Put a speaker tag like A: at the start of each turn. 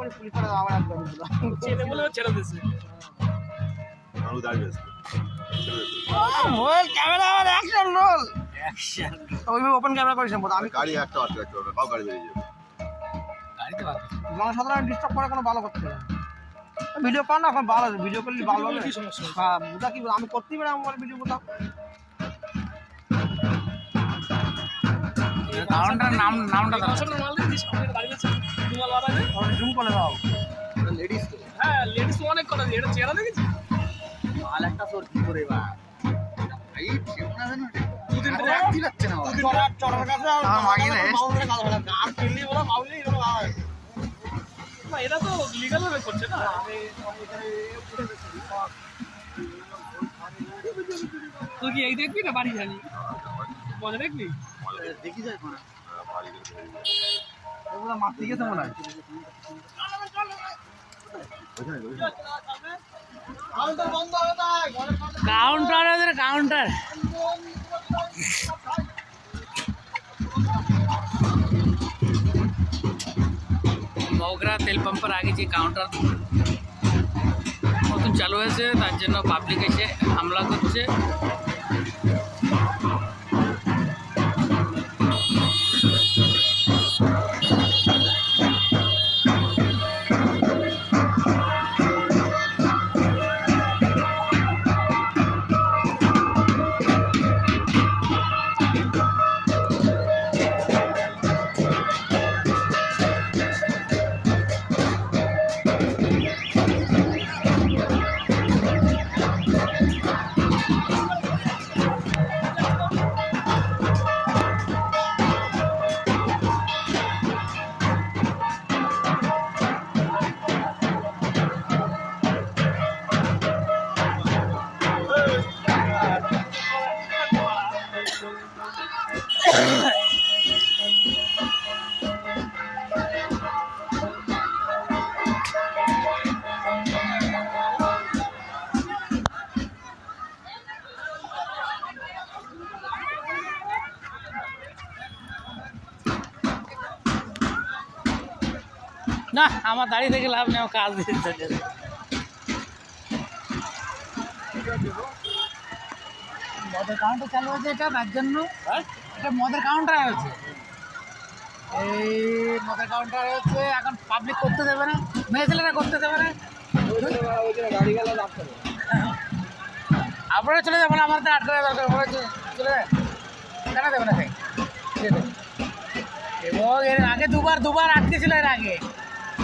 A: এক্ষুনি পুলিশ করে আবার একদম
B: ছেলে বলে ছেড়ে দিয়েছে।
A: মোবাইল ক্যামেরা আমার অ্যাকশন রোল ওইভাবে ওপেন ক্যামেরা করিস না আমি
C: গাড়ি একটা আটকে হবে, কাউ গাড়ি বেরিয়ে যাবে।
B: গাড়িতে বাদ
A: জনসাধারণ ডিস্টার্ব করে কোনো ভালো করতে পারে ভিডিও কর না এখন ভালো ভিডিও করলে ভালো হবে
B: কি সমস্যা?
A: হ্যাঁ বুঝা কি আমি করতেই পারি আমার ভিডিও কোথাও
B: কাউন্টার নামটা কাউন্টার মাল দিস আমাদের গাড়ি আছে দুমাল বাড়াবে
A: জুম করে দাও
C: লেডিস তো
B: হ্যাঁ লেডিস তো অনেক কথা এটা চেহারা দেখেছিস
C: মাল একটা তোর কি করে বা ভাই ঠিকনা জানো দুদিন ধরে একটি লাগছে না
A: চড়ার কাছে আর কিনলি বলে পাবলি
B: না এটা তো লিগ্যাল ভাবে করছে না তুই কি এই দেখবি না বাড়ি জানি মজা দেখবি
C: দেখি যায় কোন
A: ওগুলো মারতে গেছে মনে হয়
B: কাউন্টার মগরা তেল পাম্পের আগে যে কাউন্টার নতুন চালু হয়েছে তার জন্য পাবলিক এসে হামলা করছে না আমার দাঁড়িয়ে থেকে লাভ নেই আমার কাজ দিতে মদের কাউন্টার চালু হয়েছে এটা তার জন্য এটা মদের কাউন্টার হয়েছে এই মদের কাউন্টার হচ্ছে এখন পাবলিক করতে দেবে না মেয়ে ছেলেরা করতে দেবে না
A: গাড়ি গেলে লাভ করে
B: আপনারা চলে যাবেন আমার তো আটকে দরকার বলেছে চলে যাবেন কেন দেবে না এবং এর আগে দুবার আটকে ছিল এর আগে